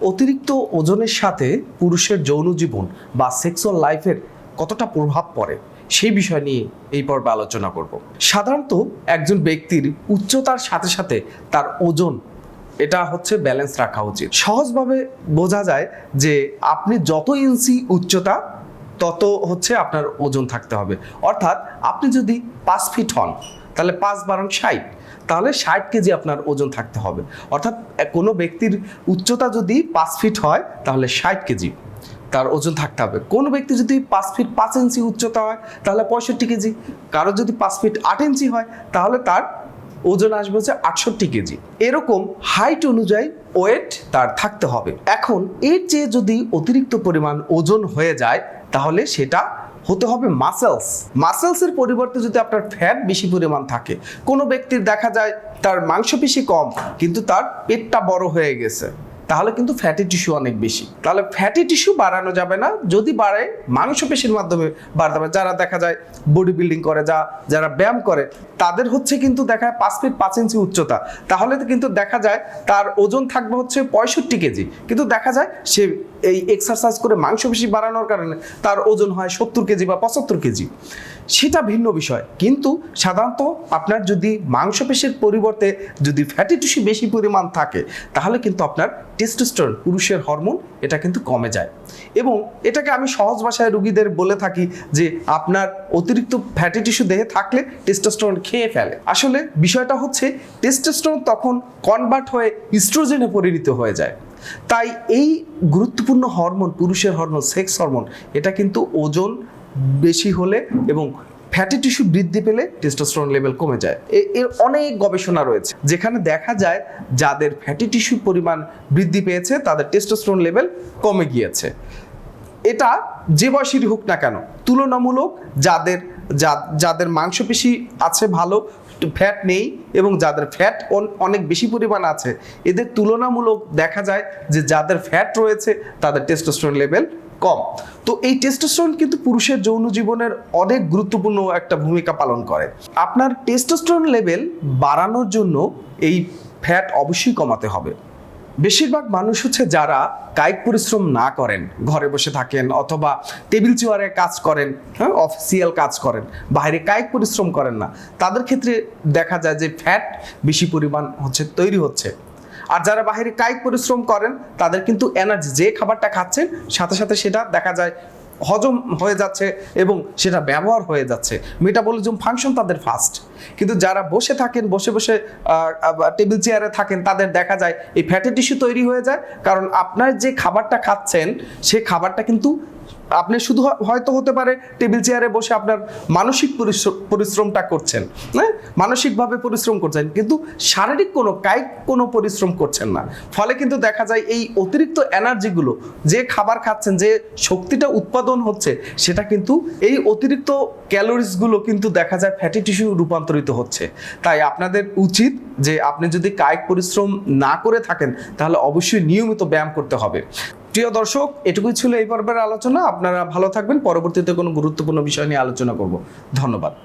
অতিরিক্ত ওজনের সাথে পুরুষের যৌন জীবন বা সেক্সুয়াল লাইফের কতটা প্রভাব পড়ে সেই বিষয় নিয়ে এই পর্বে আলোচনা করব। সাধারণত একজন ব্যক্তির উচ্চতার সাথে সাথে তার ওজন এটা হচ্ছে ব্যালেন্স রাখা উচিত। সহজভাবে বোঝা যায় যে আপনি যত ইঞ্চি উচ্চতা তত হচ্ছে আপনার ওজন থাকতে হবে। অর্থাৎ আপনি যদি 5 ফিট হন তাহলে 5×12 = 60, তাহলে 60 কেজি আপনার ওজন থাকতে হবে। অর্থাৎ কোনো ব্যক্তির উচ্চতা যদি 5 ফিট হয় তাহলে 60 কেজি তার ওজন থাকতে হবে। কোনো ব্যক্তি যদি 5 ফিট 5 ইঞ্চি উচ্চতা হয় তাহলে 65 কেজি, কারো যদি 5 ফিট 8 ইঞ্চি হয় তাহলে তার ওজন আসবে হচ্ছে 68 কেজি। এরকম হাইট অনুযায়ী ওয়েট তার থাকতে হবে। এখন এর চেয়ে যদি অতিরিক্ত পরিমাণ ওজন হয়ে যায় তাহলে সেটা হতে হবে মাসেলসের পরিবর্তে যদি আপনার ফ্যাট বেশি পরিমাণ থাকে, কোনো ব্যক্তির দেখা যায় তার মাংসপেশি কম কিন্তু তার পেটটা বড় হয়ে গেছে, তাহলে কিন্তু ফ্যাটি টিস্যু অনেক বেশি। তাহলে ফ্যাটি টিস্যু বাড়ানো যাবে না, যদি বাড়ে মাংসপেশির মাধ্যমে বাড়তে হবে। যারা দেখা যায় বডি বিল্ডিং করে, যারা ব্যায়াম করে তাদের হচ্ছে কিন্তু দেখা যায় 5 ফিট 5 ইঞ্চি উচ্চতা, তাহলে কিন্তু দেখা যায় তার ওজন থাকবে হচ্ছে 65 কেজি, কিন্তু দেখা যায় সে এই এক্সারসাইজ করে মাংসপেশি বাড়ানোর কারণে তার ওজন হয় 70 কেজি বা 75 কেজি। সেটা ভিন্ন বিষয়। কিন্তু সাধারণত আপনার যদি মাংসপেশির পরিবর্তে যদি ফ্যাটি টিস্যু বেশি পরিমাণ থাকে তাহলে কিন্তু আপনার টেস্টোস্টেরন, পুরুষের হরমোন, এটা কিন্তু কমে যায়। এবং এটাকে আমি সহজ ভাষায় রোগীদের বলে থাকি যে আপনার অতিরিক্ত ফ্যাটি টিস্যু দেহে থাকলে টেস্টোস্টেরন খেয়ে ফেলে। আসলে বিষয়টা হচ্ছে টেস্টোস্টেরন তখন কনভার্ট হয়ে ইস্ট্রোজেনে পরিণত হয়ে যায়। তাই এই গুরুত্বপূর্ণ হরমোন, পুরুষের হরমোন, সেক্স হরমোন, এটা কিন্তু ওজন বেশি হলে এবং ফ্যাটি টিস্যু বৃদ্ধি পেলে টেস্টোস্টেরন লেভেল কমে যায়। এর অনেক গবেষণা রয়েছে যেখানে দেখা যায় যাদের ফ্যাটি টিস্যু পরিমাণ বৃদ্ধি পেয়েছে তাদের টেস্টোস্টেরন লেভেল কমে গিয়েছে। এটা যে বয়সেরই হোক না কেন, তুলনামূলক যাদের মাংসপেশি আছে ভালো, ফ্যাট নেই, এবং যাদের ফ্যাট অনেক বেশি পরিমাণ আছে, এদের তুলনামূলক দেখা যায় যে যাদের ফ্যাট রয়েছে তাদের টেস্টোস্টেরন লেভেল কম। তো এই টেস্টোস্টেরন কিন্তু পুরুষের যৌন জীবনের অনেক গুরুত্বপূর্ণ একটা ভূমিকা পালন করে। আপনার টেস্টোস্টেরন লেভেল বাড়ানোর জন্য এই ফ্যাট অবশ্যই কমাতে হবে। বেশিরভাগ মানুষ হচ্ছে যারা কায়িক পরিশ্রম না করেন, ঘরে বসে থাকেন অথবা টেবিল চেয়ারে কাজ করেন, অফিসিয়াল কাজ করেন, বাইরে কায়িক পরিশ্রম করেন না, তাদের ক্ষেত্রে দেখা যায় যে ফ্যাট বেশি পরিমাণ তৈরি হচ্ছে। আর যারা বাইরে কায়িক পরিশ্রম করেন তাদের কিন্তু এনার্জি, যে খাবারটা খাচ্ছেন সাথে সাথে সেটা দেখা যায় হজম হয়ে যাচ্ছে এবং সেটা ব্যবহার হয়ে যাচ্ছে, মেটাবলিজম ফাংশন তাদের ফাস্ট। কিন্তু যারা বসে থাকেন, বসে বসে টেবিল চেয়ারে থাকেন, তাদের দেখা যায় এই ফ্যাটি টিস্যু তৈরি হয়ে যায়। কারণ আপনার যে খাবারটা খাচ্ছেন সে খাবারটা কিন্তু আপনি শুধু হয়তো হতে পারে টেবিল চেয়ারে বসে আপনার মানসিক পরিশ্রমটা করছেন, হ্যাঁ, মানসিকভাবে পরিশ্রম করছেন, কিন্তু শারীরিক কায়িক কোনো পরিশ্রম করছেন না। ফলে কিন্তু দেখা যায় এই অতিরিক্ত এনার্জিগুলো, যে খাবার খাচ্ছেন, যে শক্তিটা উৎপাদন হচ্ছে, সেটা কিন্তু এই অতিরিক্ত ক্যালোরিজগুলো কিন্তু দেখা যায় ফ্যাটি টিস্যু রূপান্তরিত হচ্ছে। তাই আপনাদের উচিত যে আপনি যদি কায়িক পরিশ্রম না করে থাকেন তাহলে অবশ্যই নিয়মিত ব্যায়াম করতে হবে। প্রিয় দর্শক, এটুকুই ছিল এই পর্বের আলোচনা। আপনারা ভালো থাকবেন। পরবর্তীতে কোনো গুরুত্বপূর্ণ বিষয় নিয়ে আলোচনা করব। ধন্যবাদ।